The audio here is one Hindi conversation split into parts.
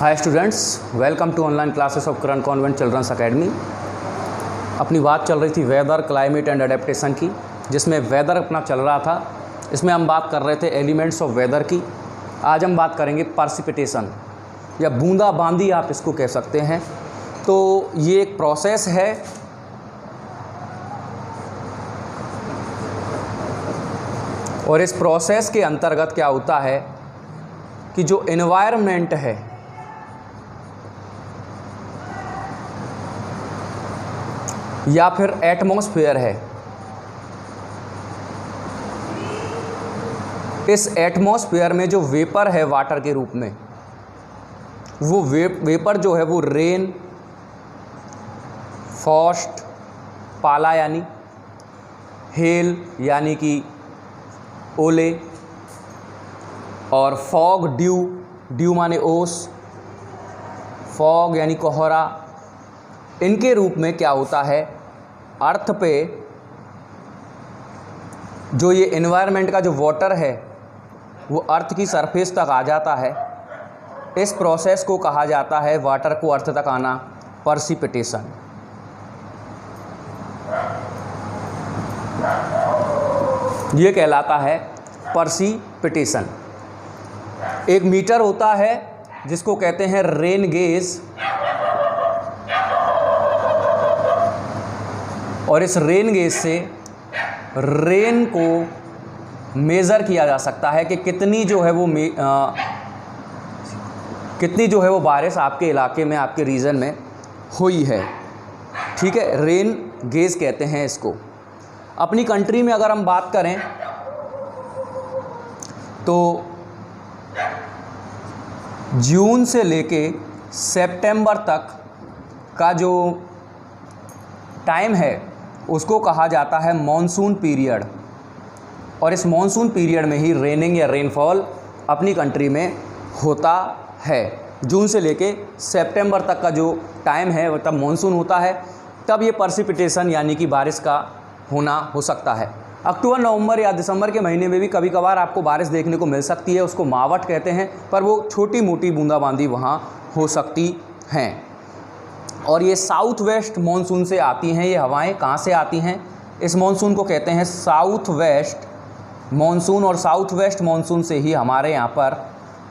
Hi students, welcome to online classes of Karan convent children's academy. अपनी बात चल रही थी वेदर, क्लाइमेट एंड एडेप्टेशन की, जिसमें वेदर अपना चल रहा था। इसमें हम बात कर रहे थे एलिमेंट्स ऑफ वेदर की। आज हम बात करेंगे पर्सिपिटेशन या बूंदाबांदी, आप इसको कह सकते हैं। तो ये एक प्रोसेस है और इस प्रोसेस के अंतर्गत क्या होता है कि जो एनवायरनमेंट है या फिर एटमॉस्फेयर है, इस एटमॉस्फेयर में जो वेपर है वाटर के रूप में, वो वेपर जो है वो रेन, फ्रॉस्ट, पाला यानी हेल यानी कि ओले, और फॉग, ड्यू माने ओस, फॉग यानी कोहरा, इनके रूप में क्या होता है अर्थ पे जो ये एनवायरनमेंट का जो वाटर है वो अर्थ की सरफेस तक आ जाता है। इस प्रोसेस को कहा जाता है वाटर को अर्थ तक आना पर्सिपिटेशन। ये कहलाता है पर्सिपिटेशन। एक मीटर होता है जिसको कहते हैं रेन गेज, और इस रेन गेज से रेन को मेज़र किया जा सकता है कि कितनी जो है वो बारिश आपके इलाके में, आपके रीजन में हुई है। ठीक है, रेन गेज कहते हैं इसको। अपनी कंट्री में अगर हम बात करें तो जून से लेके सितंबर तक का जो टाइम है उसको कहा जाता है मॉनसून पीरियड, और इस मॉनसून पीरियड में ही रेनिंग या रेनफॉल अपनी कंट्री में होता है। जून से लेके सितंबर तक का जो टाइम है तब मॉनसून होता है, तब ये पर्सिपिटेशन यानी कि बारिश का होना हो सकता है। अक्टूबर, नवंबर या दिसंबर के महीने में भी कभी कभार आपको बारिश देखने को मिल सकती है, उसको मावट कहते हैं, पर वो छोटी मोटी बूंदाबांदी वहाँ हो सकती हैं। और ये साउथ वेस्ट मॉनसून से आती हैं ये हवाएं। कहाँ से आती हैं? इस मॉनसून को कहते हैं साउथ वेस्ट मॉनसून, और साउथ वेस्ट मॉनसून से ही हमारे यहाँ पर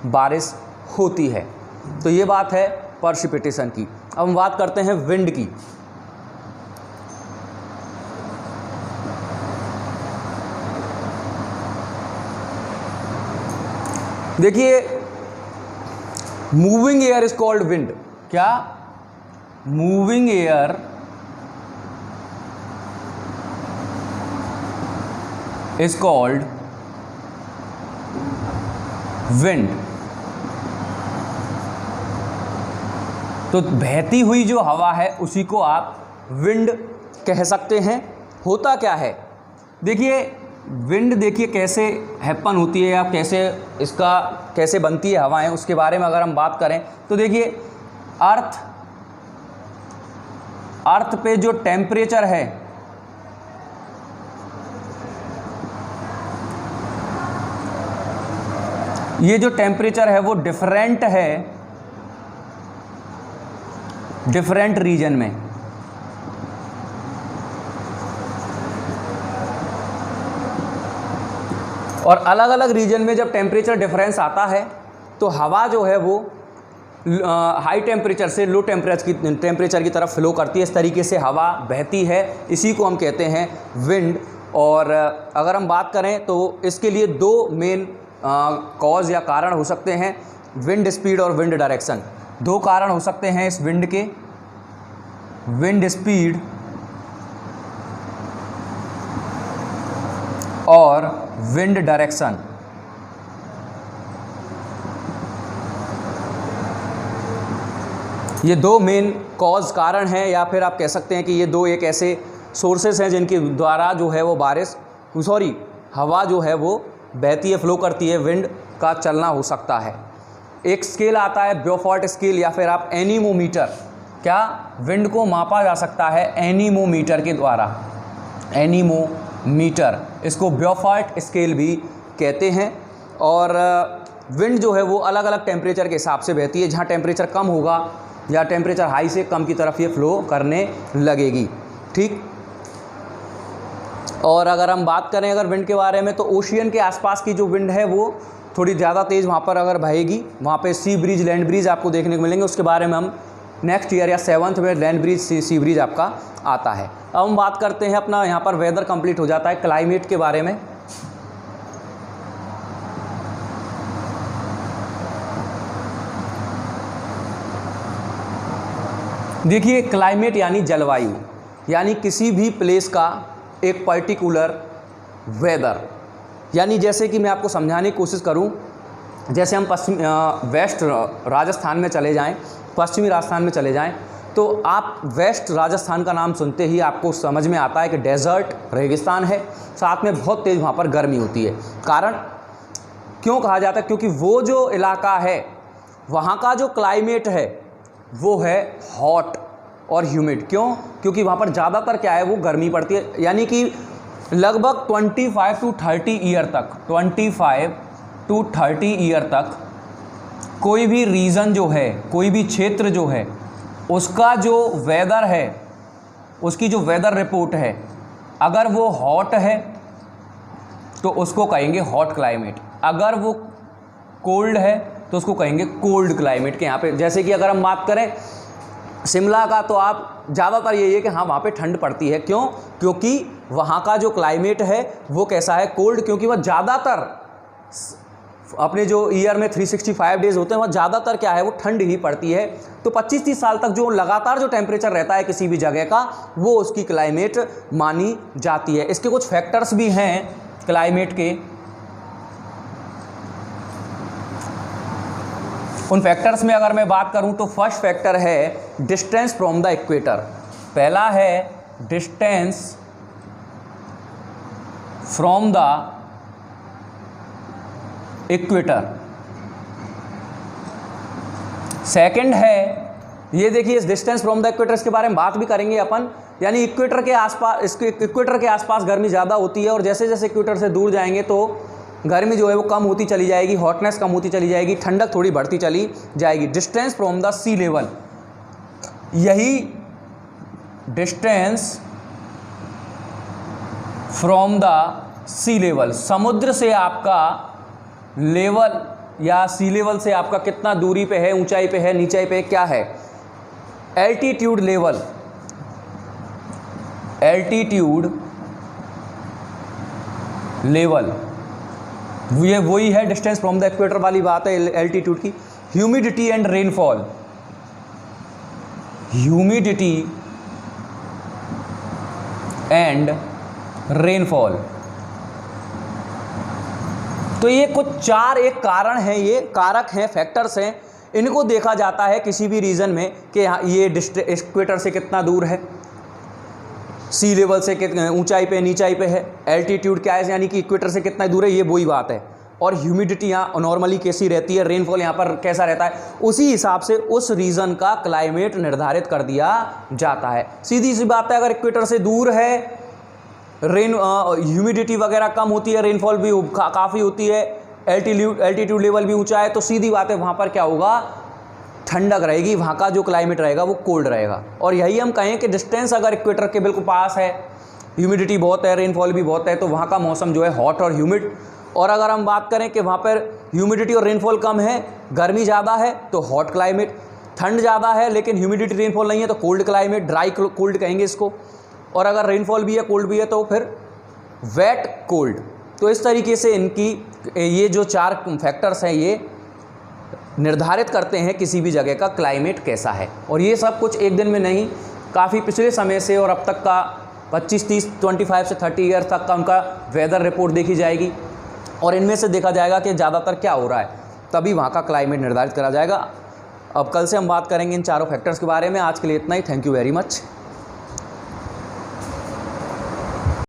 बारिश होती है। तो ये बात है पर्सिपिटेशन की। अब हम बात करते हैं विंड की। देखिए, moving air is called wind. क्या? Moving air is called wind. तो बहती हुई जो हवा है उसी को आप विंड कह सकते हैं। होता क्या है, देखिए विंड, देखिए कैसे हैपन होती है या कैसे बनती है हवाएं, उसके बारे में अगर हम बात करें तो देखिए अर्थ पे जो टेम्परेचर है ये जो टेम्परेचर है वो डिफरेंट है डिफरेंट रीजन में। और अलग अलग रीजन में जब टेम्परेचर डिफरेंस आता है तो हवा जो है वो हाई टेम्परेचर से लो टेम्परेचर की तरफ फ्लो करती है। इस तरीके से हवा बहती है, इसी को हम कहते हैं विंड। और अगर हम बात करें तो इसके लिए दो मेन कॉज या कारण हो सकते हैं, विंड स्पीड और विंड डायरेक्शन। दो कारण हो सकते हैं इस विंड के, विंड स्पीड और विंड डायरेक्शन। ये दो मेन कॉज कारण हैं, या फिर आप कह सकते हैं कि ये दो एक ऐसे सोर्सेस हैं जिनके द्वारा जो है वो हवा जो है वो बहती है, फ्लो करती है, विंड का चलना हो सकता है। एक स्केल आता है ब्योफॉर्ट स्केल, या फिर आप एनीमोमीटर। क्या? विंड को मापा जा सकता है एनीमोमीटर के द्वारा। एनीमोमीटर, इसको ब्योफॉर्ट स्केल भी कहते हैं। और विंड जो है वो अलग अलग टेम्परेचर के हिसाब से बहती है। जहाँ टेम्परेचर कम होगा या टेम्परेचर हाई से कम की तरफ ये फ्लो करने लगेगी, ठीक। और अगर हम बात करें अगर विंड के बारे में, तो ओशियन के आसपास की जो विंड है वो थोड़ी ज़्यादा तेज़ वहाँ पर अगर बहेगी, वहाँ पे सी ब्रीज, लैंड ब्रीज आपको देखने को मिलेंगे। उसके बारे में हम नेक्स्ट ईयर या 7th में लैंड ब्रीज, सी ब्रीज आपका आता है। अब हम बात करते हैं अपना, यहाँ पर वेदर कंप्लीट हो जाता है, क्लाइमेट के बारे में। देखिए, क्लाइमेट यानी जलवायु, यानी किसी भी प्लेस का एक पर्टिकुलर वेदर। यानी जैसे कि मैं आपको समझाने की कोशिश करूं, जैसे हम वेस्ट राजस्थान में चले जाएं, पश्चिमी राजस्थान में चले जाएं, तो आप वेस्ट राजस्थान का नाम सुनते ही आपको समझ में आता है कि डेजर्ट, रेगिस्तान है, साथ में बहुत तेज़ वहाँ पर गर्मी होती है। कारण क्यों कहा जाता है? क्योंकि वो जो इलाका है वहाँ का जो क्लाइमेट है वो है हॉट और ह्यूमिड। क्यों? क्योंकि वहाँ पर ज़्यादातर क्या है, वो गर्मी पड़ती है। यानी कि लगभग 25 to 30 ईयर तक, 25 to 30 ईयर तक कोई भी रीजन जो है, कोई भी क्षेत्र जो है, उसका जो वेदर है, उसकी जो वेदर रिपोर्ट है, अगर वो हॉट है तो उसको कहेंगे हॉट क्लाइमेट, अगर वो कोल्ड है तो उसको कहेंगे कोल्ड क्लाइमेट। के यहाँ पे जैसे कि अगर हम बात करें शिमला का, तो आप ज़्यादातर यही है कि हाँ वहाँ पे ठंड पड़ती है। क्यों? क्योंकि वहाँ का जो क्लाइमेट है वो कैसा है, कोल्ड। क्योंकि वह ज़्यादातर अपने जो ईयर में 365 डेज होते हैं वह ज़्यादातर क्या है, वो ठंड ही पड़ती है। तो 25-30 साल तक जो लगातार जो टेम्परेचर रहता है किसी भी जगह का, वो उसकी क्लाइमेट मानी जाती है। इसके कुछ फैक्टर्स भी हैं क्लाइमेट के। उन फैक्टर्स में अगर मैं बात करूं तो फर्स्ट फैक्टर है डिस्टेंस फ्रॉम द इक्वेटर। पहला है distance from the equator. Second है, ये देखिए इस डिस्टेंस फ्रॉम द इक्वेटर, इसके बारे में बात भी करेंगे अपन। यानी इक्वेटर के आसपास, इसके इक्वेटर के आसपास गर्मी ज़्यादा होती है और जैसे जैसे इक्वेटर से दूर जाएंगे तो गर्मी जो है वो कम होती चली जाएगी, हॉटनेस कम होती चली जाएगी, ठंडक थोड़ी बढ़ती चली जाएगी। Distance from the sea level, यही distance from the sea level, समुद्र से आपका लेवल या सी लेवल से आपका कितना दूरी पे है, ऊंचाई पे है, नीचाई पे क्या है, एल्टीट्यूड लेवल। एल्टीट्यूड लेवल ये वही है डिस्टेंस फ्रॉम द इक्वेटर वाली बात है एल्टीट्यूड की। Humidity and rainfall, humidity and rainfall, तो ये कुछ चार एक कारण हैं, ये कारक हैं, फैक्टर्स हैं। इनको देखा जाता है किसी भी रीजन में कि ये इक्वेटर से कितना दूर है, सी लेवल से कितने ऊंचाई पे नीचाई पे है, एल्टीट्यूड क्या है यानी कि इक्वेटर से कितना दूर है, ये वही बात है। और ह्यूमिडिटी यहाँ नॉर्मली कैसी रहती है, रेनफॉल यहाँ पर कैसा रहता है, उसी हिसाब से उस रीजन का क्लाइमेट निर्धारित कर दिया जाता है। सीधी सी बात है, अगर इक्वेटर से दूर है, ह्यूमिडिटी वगैरह कम होती है, रेनफॉल भी काफ़ी होती है, एल्टीट्यूड लेवल भी ऊँचा है, तो सीधी बात है वहाँ पर क्या होगा, ठंडक रहेगी, वहाँ का जो क्लाइमेट रहेगा वो कोल्ड रहेगा। और यही हम कहें कि डिस्टेंस अगर इक्वेटर के बिल्कुल पास है, ह्यूमिडिटी बहुत है, रेनफॉल भी बहुत है, तो वहाँ का मौसम जो है हॉट और ह्यूमिड। और अगर हम बात करें कि वहाँ पर ह्यूमिडिटी और रेनफॉल कम है, गर्मी ज़्यादा है, तो हॉट क्लाइमेट, ठंड ज़्यादा है लेकिन ह्यूमिडिटी रेनफॉल नहीं है तो कोल्ड क्लाइमेट, ड्राई कोल्ड कहेंगे इसको। और अगर रेनफॉल भी है, कोल्ड भी है, तो फिर वेट कोल्ड। तो इस तरीके से इनकी ये जो चार फैक्टर्स हैं ये निर्धारित करते हैं किसी भी जगह का क्लाइमेट कैसा है। और ये सब कुछ एक दिन में नहीं, काफ़ी पिछले समय से और अब तक का 25-30, 25 से 30 ईयर तक का उनका वेदर रिपोर्ट देखी जाएगी और इनमें से देखा जाएगा कि ज़्यादातर क्या हो रहा है, तभी वहाँ का क्लाइमेट निर्धारित करा जाएगा। अब कल से हम बात करेंगे इन चारों फैक्टर्स के बारे में। आज के लिए इतना ही। Thank you very much.